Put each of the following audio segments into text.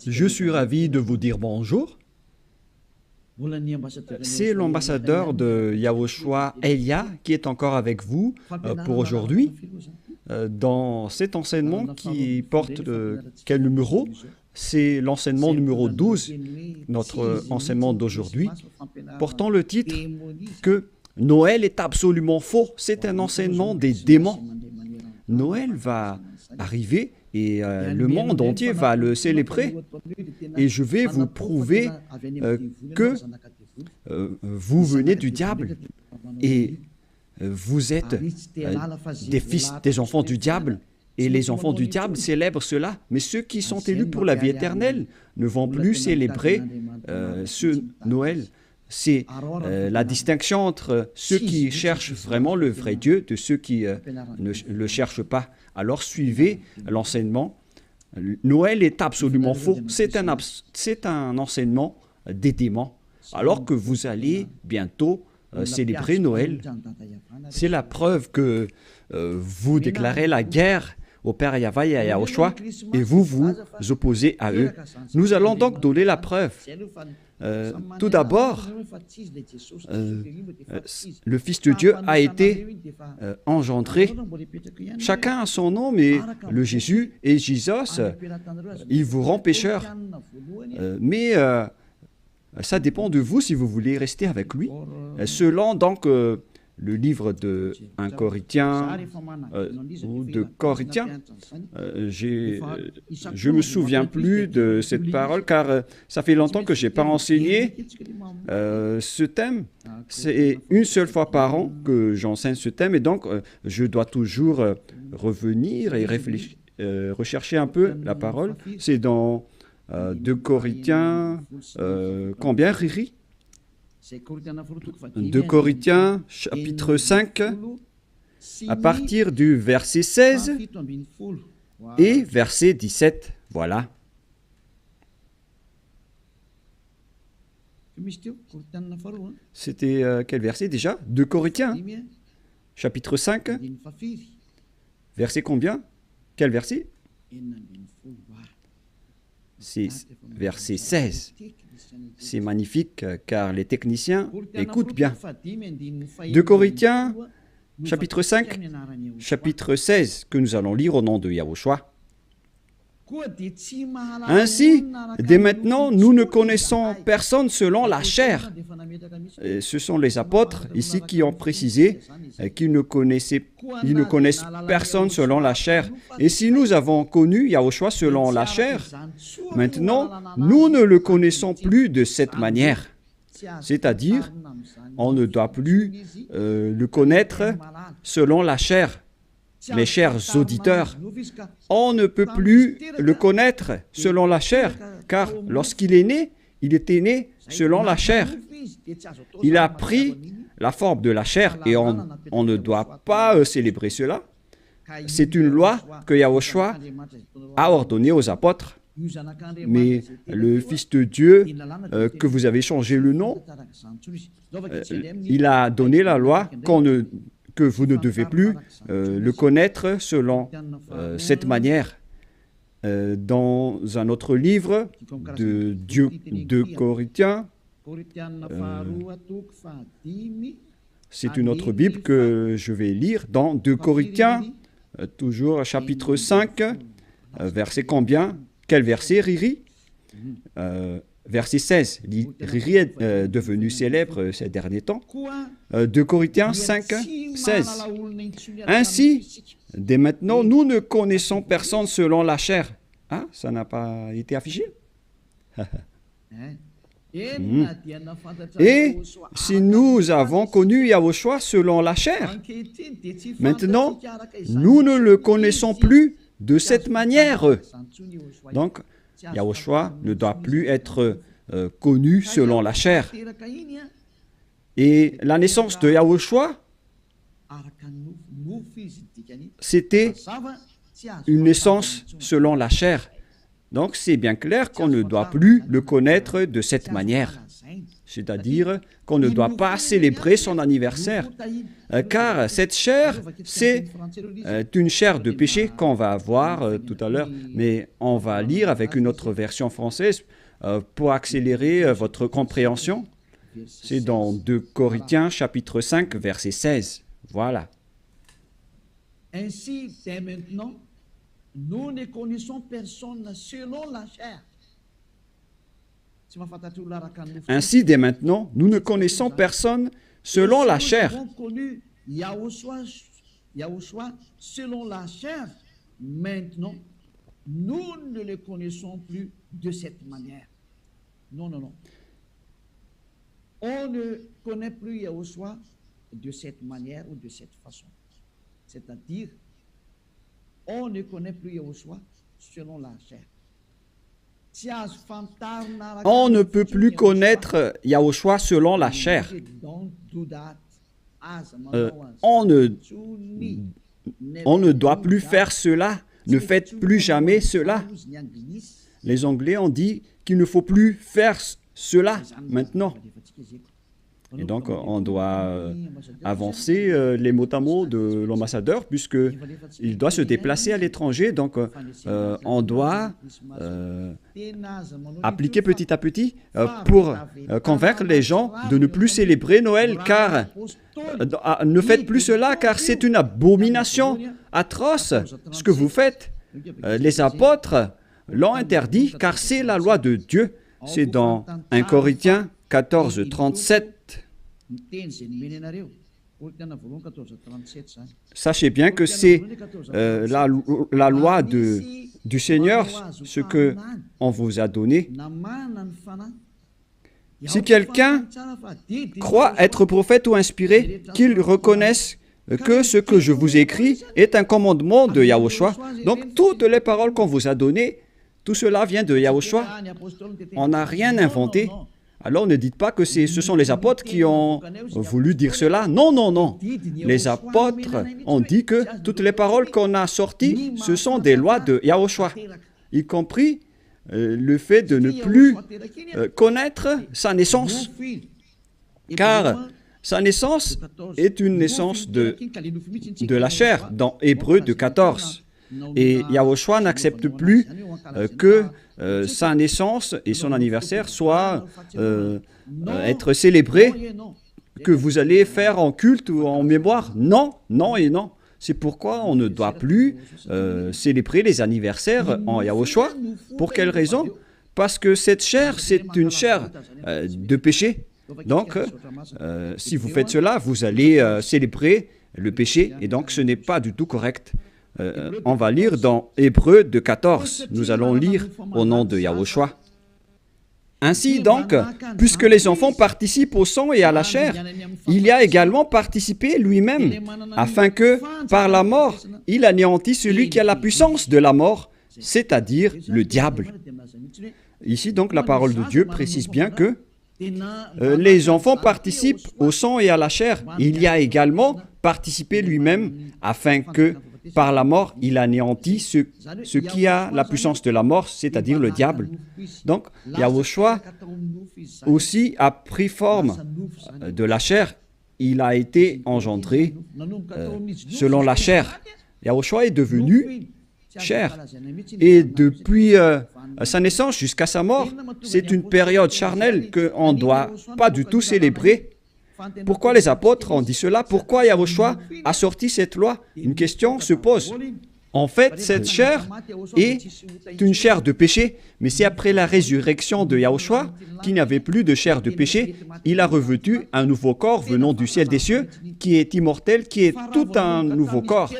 Je suis ravi de vous dire bonjour. C'est l'ambassadeur de Yahushua, Elia, qui est encore avec vous pour aujourd'hui. Dans cet enseignement qui porte quel numéro? C'est l'enseignement numéro 12, notre enseignement d'aujourd'hui, portant le titre que Noël est absolument faux. C'est un enseignement des démons. Noël va arriver et le monde entier va le célébrer. Et je vais vous prouver que vous venez du diable et vous êtes des fils, des enfants du diable. Et les enfants du diable célèbrent cela. Mais ceux qui sont élus pour la vie éternelle ne vont plus célébrer ce Noël. C'est la distinction entre ceux qui cherchent vraiment le vrai Dieu de ceux qui ne le cherchent pas. Alors suivez l'enseignement. Noël est absolument faux. C'est un enseignement des démons. Alors que vous allez bientôt célébrer Noël, c'est la preuve que vous déclarez la guerre au Père Yahweh et à Yahushua, et vous vous opposez à eux. Nous allons donc donner la preuve. Tout d'abord, le Fils de Dieu a été engendré. Chacun a son nom, mais le Jésus et Jésus, il vous rend pécheur. Mais ça dépend de vous si vous voulez rester avec lui. Selon donc le livre de 1 Corinthiens ou de Corinthiens, je ne me souviens plus de cette parole car ça fait longtemps que je n'ai pas enseigné ce thème. C'est une seule fois par an que j'enseigne ce thème et donc je dois toujours revenir et réfléchir, rechercher un peu la parole. C'est dans 2 Corinthiens, combien, Riri? 2 Corinthiens, chapitre 5, à partir du verset 16 et verset 17. Voilà. C'était quel verset déjà? 2 Corinthiens, chapitre 5, verset combien? Quel verset? C'est verset 16. C'est magnifique car les techniciens écoutent bien. 2 Corinthiens, chapitre 5, chapitre 16, que nous allons lire au nom de Yahushua. Ainsi, dès maintenant, nous ne connaissons personne selon la chair. Et ce sont les apôtres ici qui ont précisé qu'ils ne connaissent personne selon la chair. Et si nous avons connu Yahushua selon la chair, maintenant, nous ne le connaissons plus de cette manière. C'est-à-dire, on ne doit plus le connaître selon la chair. Mes chers auditeurs, on ne peut plus le connaître selon la chair, car lorsqu'il est né, il était né selon la chair. Il a pris la forme de la chair et on ne doit pas célébrer cela. C'est une loi que Yahushua a ordonnée aux apôtres. Mais le Fils de Dieu, que vous avez changé le nom, il a donné la loi que vous ne devez plus le connaître selon cette manière. Dans un autre livre de Corinthiens, c'est une autre Bible que je vais lire, dans 2 Corinthiens, toujours chapitre 5, verset combien? Quel verset, Riri? Verset 16. Riri est devenu célèbre ces derniers temps. 2 Corinthiens 5, 16. Ainsi, dès maintenant, nous ne connaissons personne selon la chair. Ah, ça n'a pas été affiché? Et si nous avons connu Yahushua selon la chair, maintenant, nous ne le connaissons plus de cette manière. Donc, Yahushua ne doit plus être connu selon la chair. Et la naissance de Yahushua, c'était une naissance selon la chair. Donc, c'est bien clair qu'on ne doit plus le connaître de cette manière. c'est-à-dire qu'on ne doit pas célébrer son anniversaire, car cette chair, c'est une chair de péché qu'on va voir tout à l'heure, mais on va lire avec une autre version française pour accélérer votre compréhension. C'est dans 2 Corinthiens chapitre 5, verset 16. Voilà. Ainsi, dès maintenant, nous ne connaissons personne selon la chair. Ainsi, dès maintenant, nous ne connaissons personne selon la chair. Nous avons connu Yahushua selon la chair. Maintenant, nous ne le connaissons plus de cette manière. Non, non, non. On ne connaît plus Yahushua de cette manière ou de cette façon. C'est-à-dire, on ne connaît plus Yahushua selon la chair. On ne peut plus connaître Yahushua selon la chair. On ne doit plus faire cela. Ne faites plus jamais cela. Les Anglais ont dit qu'il ne faut plus faire cela maintenant. Et donc, on doit avancer les mots à mots de l'ambassadeur, puisqu'il doit se déplacer à l'étranger. Donc, on doit appliquer petit à petit pour convaincre les gens de ne plus célébrer Noël, car ne faites plus cela, car c'est une abomination atroce ce que vous faites. Les apôtres l'ont interdit, car c'est la loi de Dieu. C'est dans 1 Corinthiens 14, 37. Sachez bien que c'est la loi du Seigneur, ce qu'on vous a donné. Si quelqu'un croit être prophète ou inspiré, qu'il reconnaisse que ce que je vous écris est un commandement de Yahushua. Donc, toutes les paroles qu'on vous a données, tout cela vient de Yahushua. On n'a rien inventé. Alors ne dites pas que ce sont les apôtres qui ont voulu dire cela. Non, non, non. Les apôtres ont dit que toutes les paroles qu'on a sorties, ce sont des lois de Yahushua, y compris le fait de ne plus connaître sa naissance. Car sa naissance est une naissance de la chair, dans Hébreux 14. Et Yahushua n'accepte plus que sa naissance et son anniversaire soient être célébrés, que vous allez faire en culte ou en mémoire. Non, non et non. C'est pourquoi on ne doit plus célébrer les anniversaires en Yahushua. Pour quelle raison? Parce que cette chair, c'est une chair de péché. Donc, si vous faites cela, vous allez célébrer le péché, et donc ce n'est pas du tout correct. On va lire dans Hébreux 14. Nous allons lire au nom de Yahushua. Ainsi donc, puisque les enfants participent au sang et à la chair, il y a également participé lui-même, afin que, par la mort, il anéantisse celui qui a la puissance de la mort, c'est-à-dire le diable. Ici donc, la parole de Dieu précise bien que les enfants participent au sang et à la chair. Il y a également participé lui-même, afin que, par la mort, il anéantit ce qui a la puissance de la mort, c'est-à-dire le diable. Donc, Yahushua aussi a pris forme de la chair. Il a été engendré selon la chair. Yahushua est devenu chair. Et depuis sa naissance jusqu'à sa mort, c'est une période charnelle qu'on ne doit pas du tout célébrer. Pourquoi les apôtres ont dit cela? Pourquoi Yahushua a sorti cette loi? Une question se pose. En fait, cette chair est une chair de péché, mais c'est après la résurrection de Yahushua qu'il n'y avait plus de chair de péché. Il a revêtu un nouveau corps venant du ciel des cieux, qui est immortel, qui est tout un nouveau corps.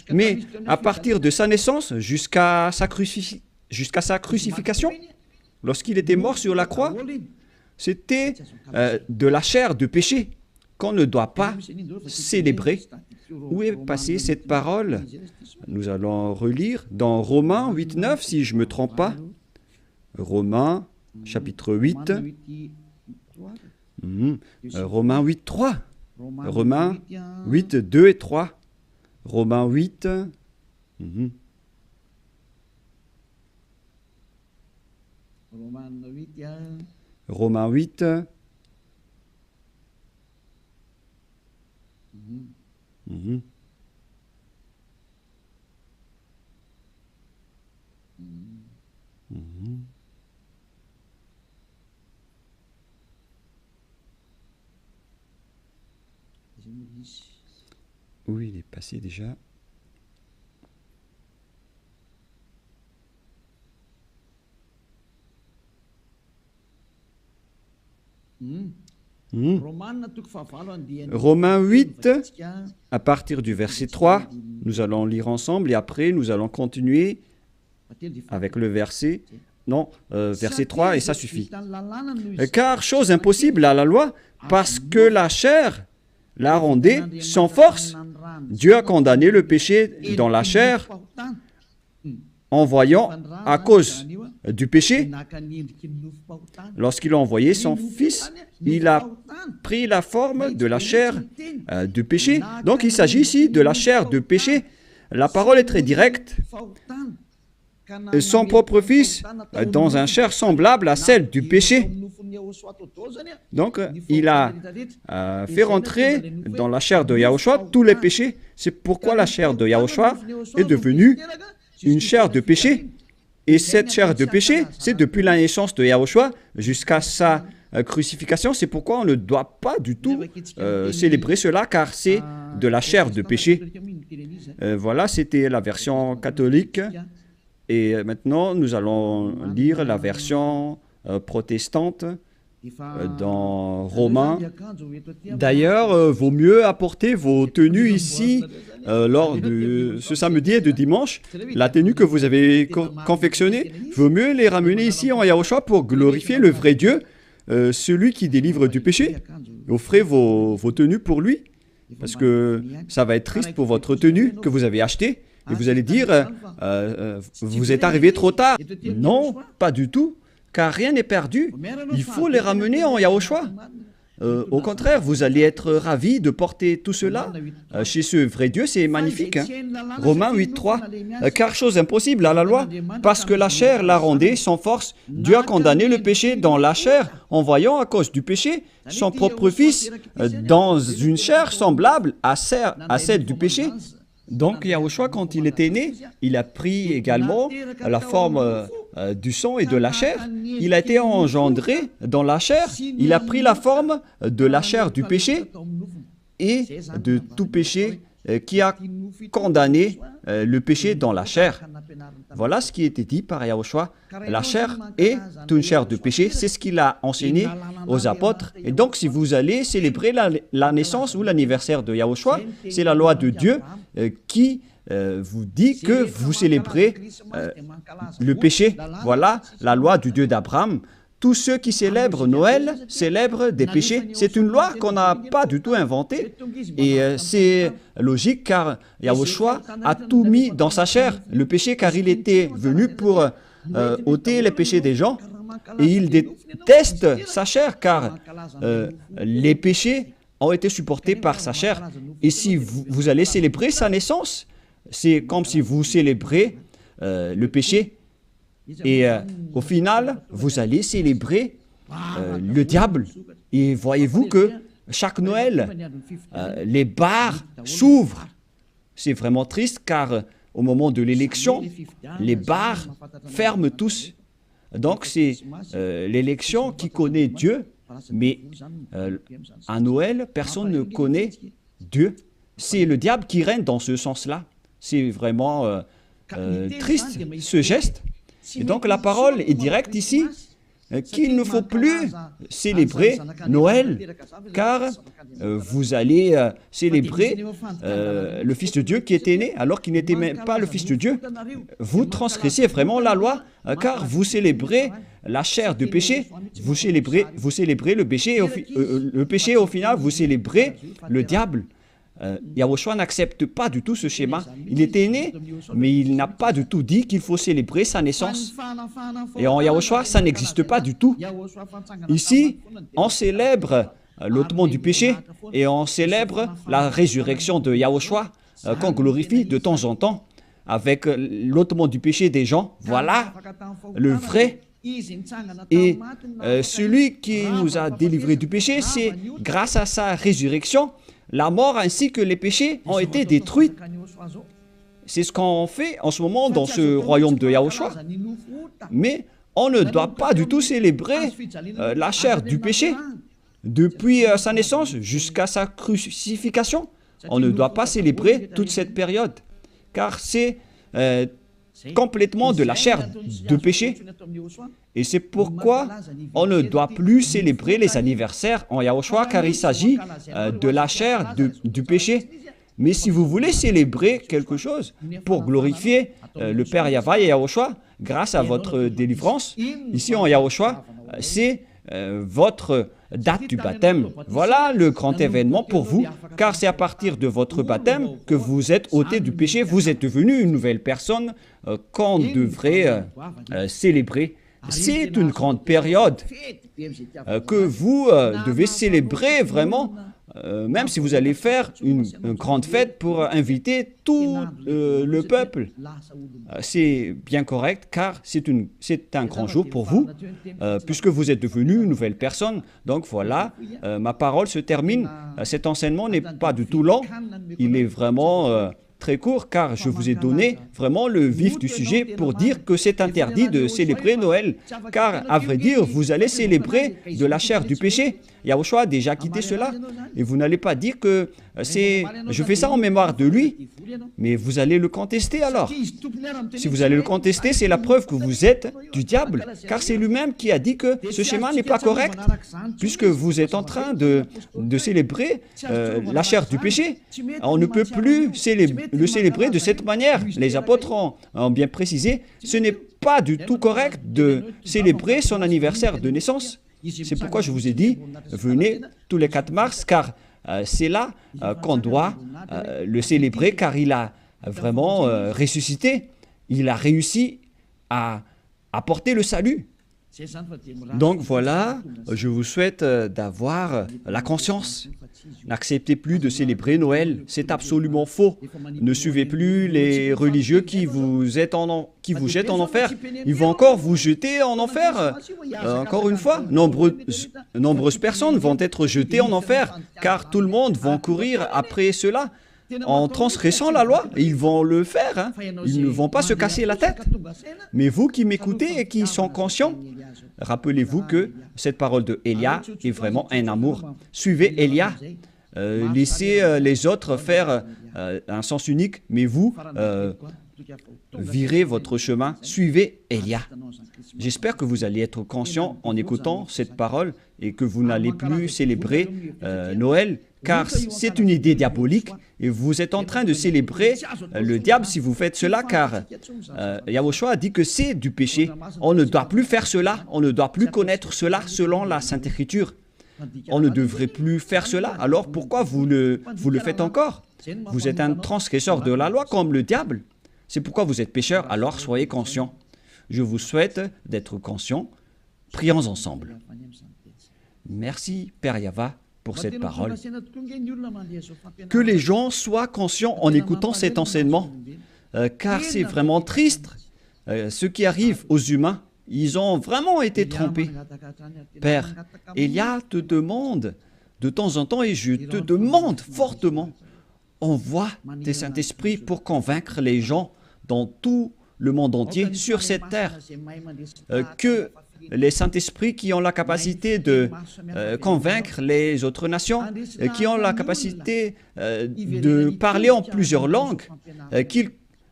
Mais à partir de sa naissance jusqu'à sa crucifixion, lorsqu'il était mort sur la croix, c'était de la chair de péché qu'on ne doit pas célébrer. Où est passée cette parole? Nous allons relire dans Romains 8.9, si je ne me trompe pas. Romains, chapitre 8. Romains 8.3. Romains 8.2 et 3. Romains 8. Romains 8, Mhm. Mhm. Oui, il est passé déjà. Mhm. Romains 8, à partir du verset 3, nous allons lire ensemble et après nous allons continuer avec le verset, non, verset 3 et ça suffit. Car chose impossible à la loi, parce que la chair la rendait sans force. Dieu a condamné le péché dans la chair en voyant, à cause du péché, lorsqu'il a envoyé son Fils, il a pris la forme de la chair du péché. Donc il s'agit ici de la chair de péché. La parole est très directe. Son propre Fils dans un chair semblable à celle du péché. Donc, il a fait rentrer dans la chair de Yahushua tous les péchés. C'est pourquoi la chair de Yahushua est devenue une chair de péché. Et cette chair de péché, c'est depuis la naissance de Yahushua jusqu'à sa crucifixion. C'est pourquoi on ne doit pas du tout célébrer cela, car c'est de la chair de péché. Voilà, c'était la version catholique. Et maintenant, nous allons lire la version protestante dans Romains. D'ailleurs, vaut mieux apporter vos tenues ici lors de ce samedi et de dimanche. La tenue que vous avez confectionnée, vaut mieux les ramener ici en Yahushua pour glorifier le vrai Dieu, celui qui délivre du péché. Offrez vos tenues pour lui, parce que ça va être triste pour votre tenue que vous avez achetée. Et vous allez dire, vous êtes arrivé trop tard. Non, pas du tout, car rien n'est perdu. Il faut les ramener en Yahushua. Au contraire, vous allez être ravis de porter tout cela chez ce vrai Dieu, c'est magnifique. Hein? Romains 8.3, car chose impossible à la loi, parce que la chair la rendait sans force. Dieu a condamné le péché dans la chair, en voyant à cause du péché son propre Fils dans une chair semblable à celle du péché. Donc, Yahushua, quand il était né, il a pris également la forme du sang et de la chair. Il a été engendré dans la chair. Il a pris la forme de la chair du péché et de tout péché qui a condamné le péché dans la chair. Voilà ce qui était dit par Yahushua. La chair est une chair de péché. C'est ce qu'il a enseigné aux apôtres. Et donc, si vous allez célébrer la naissance ou l'anniversaire de Yahushua, c'est la loi de Dieu qui vous dit que vous célébrez le péché. Voilà la loi du Dieu d'Abraham. Tous ceux qui célèbrent Noël célèbrent des péchés. C'est une loi qu'on n'a pas du tout inventée. Et c'est logique car Yahushua a tout mis dans sa chair, le péché, car il était venu pour ôter les péchés des gens. Et il déteste sa chair car les péchés ont été supportés par sa chair. Et si vous allez célébrer sa naissance, c'est comme si vous célébrez le péché. Et au final, vous allez célébrer le diable. Et voyez-vous que chaque Noël, les bars s'ouvrent. C'est vraiment triste car au moment de l'élection, les bars ferment tous. Donc c'est l'élection qui connaît Dieu, mais à Noël, personne ne connaît Dieu. C'est le diable qui règne dans ce sens-là. C'est vraiment triste ce geste. Et donc la parole est directe ici, qu'il ne faut plus célébrer Noël, car vous allez célébrer le Fils de Dieu qui était né, alors qu'il n'était même pas le Fils de Dieu. Vous transgressez vraiment la loi, car vous célébrez la chair de péché, vous célébrez le péché, au final, vous célébrez le diable. Yahushua n'accepte pas du tout ce schéma. Il était né, mais il n'a pas du tout dit qu'il faut célébrer sa naissance. Et en Yahushua, ça n'existe pas du tout. Ici, on célèbre l'ôtement du péché et on célèbre la résurrection de Yahushua qu'on glorifie de temps en temps avec l'ôtement du péché des gens. Voilà le vrai. Et celui qui nous a délivrés du péché, c'est grâce à sa résurrection. la mort ainsi que les péchés ont été détruits. C'est ce qu'on fait en ce moment dans ce royaume de Yahushua. Mais on ne doit pas du tout célébrer la chair du péché. Depuis sa naissance jusqu'à sa crucifixion, on ne doit pas célébrer toute cette période, car c'est complètement de la chair de péché. Et c'est pourquoi on ne doit plus célébrer les anniversaires en Yahushua, car il s'agit de la chair du péché. Mais si vous voulez célébrer quelque chose pour glorifier le Père Yahva et Yahushua, grâce à votre délivrance, ici en Yahushua, c'est votre date du baptême. Voilà le grand événement pour vous, car c'est à partir de votre baptême que vous êtes ôté du péché, vous êtes devenu une nouvelle personne qu'on devrait célébrer. C'est une grande période que vous devez célébrer vraiment, même si vous allez faire une grande fête pour inviter tout le peuple. C'est bien correct, car c'est un grand jour pour vous, puisque vous êtes devenu une nouvelle personne. Donc voilà, ma parole se termine. Cet enseignement n'est pas du tout long, il est vraiment très court, car je vous ai donné vraiment le vif du sujet pour dire que c'est interdit de célébrer Noël, car à vrai dire, vous allez célébrer de la chair du péché. Yahushua a déjà quitté cela, et vous n'allez pas dire que je fais ça en mémoire de lui, mais vous allez le contester alors. Si vous allez le contester, c'est la preuve que vous êtes du diable, car c'est lui-même qui a dit que ce schéma n'est pas correct, puisque vous êtes en train de célébrer la chair du péché. On ne peut plus le célébrer de cette manière. Les apôtres ont bien précisé, ce n'est pas du tout correct de célébrer son anniversaire de naissance. C'est pourquoi je vous ai dit, venez tous les 4 mars, car c'est là qu'on doit le célébrer, car il a vraiment ressuscité. Il a réussi à apporter le salut. Donc voilà, je vous souhaite d'avoir la conscience. N'acceptez plus de célébrer Noël, c'est absolument faux. Ne suivez plus les religieux qui vous jettent en enfer. Ils vont encore vous jeter en enfer. Encore une fois, nombreuses personnes vont être jetées en enfer, car tout le monde va courir après cela. En transgressant la loi, ils vont le faire, hein. Ils ne vont pas se casser la tête. Mais vous qui m'écoutez et qui sont conscients, rappelez-vous que cette parole de Élia est vraiment un amour. Suivez Élia, laissez les autres faire un sens unique, mais vous, virez votre chemin, suivez Élia. J'espère que vous allez être conscient en écoutant cette parole et que vous n'allez plus célébrer Noël, car c'est une idée diabolique et vous êtes en train de célébrer le diable si vous faites cela, car Yahushua a dit que c'est du péché. On ne doit plus faire cela, on ne doit plus connaître cela selon la Sainte Écriture. On ne devrait plus faire cela, alors pourquoi vous le faites encore? Vous êtes un transgresseur de la loi comme le diable. C'est pourquoi vous êtes pécheur, alors soyez conscients. Je vous souhaite d'être conscients. Prions ensemble. Merci, Père Yahva, pour cette parole. Que les gens soient conscients en écoutant cet enseignement, car c'est vraiment triste. Ce qui arrive aux humains, ils ont vraiment été trompés. Père, Élia te demande de temps en temps, et je te demande fortement, envoie tes Saint-Esprit pour convaincre les gens dans tout le monde entier, sur cette terre, que les Saint-Esprits qui ont la capacité de convaincre les autres nations, qui ont la capacité de parler en plusieurs langues, qu'ils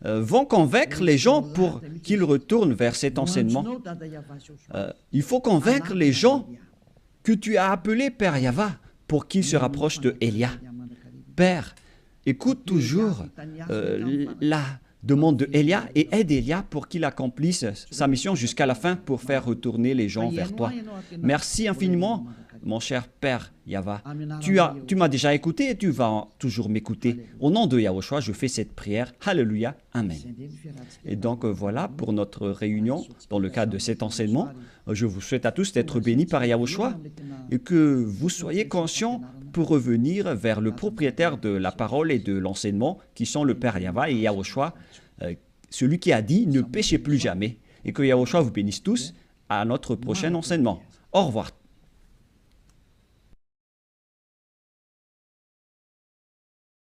vont convaincre les gens pour qu'ils retournent vers cet enseignement. Il faut convaincre les gens que tu as appelés Père Yahva pour qu'ils se rapprochent de Élia. Père, écoute toujours la demande de Élia et aide Élia pour qu'il accomplisse sa mission jusqu'à la fin pour faire retourner les gens vers toi. Merci infiniment, mon cher Père Yahva. Tu m'as déjà écouté et tu vas toujours m'écouter. Au nom de Yahushua, je fais cette prière. Alléluia. Amen. Et donc voilà pour notre réunion dans le cadre de cet enseignement. Je vous souhaite à tous d'être bénis par Yahushua et que vous soyez conscients pour revenir vers le propriétaire de la parole et de l'enseignement, qui sont le Père Yahva et Yahushua, celui qui a dit « Ne péchez plus jamais ». Et que Yahushua vous bénisse tous à notre prochain enseignement. Au revoir.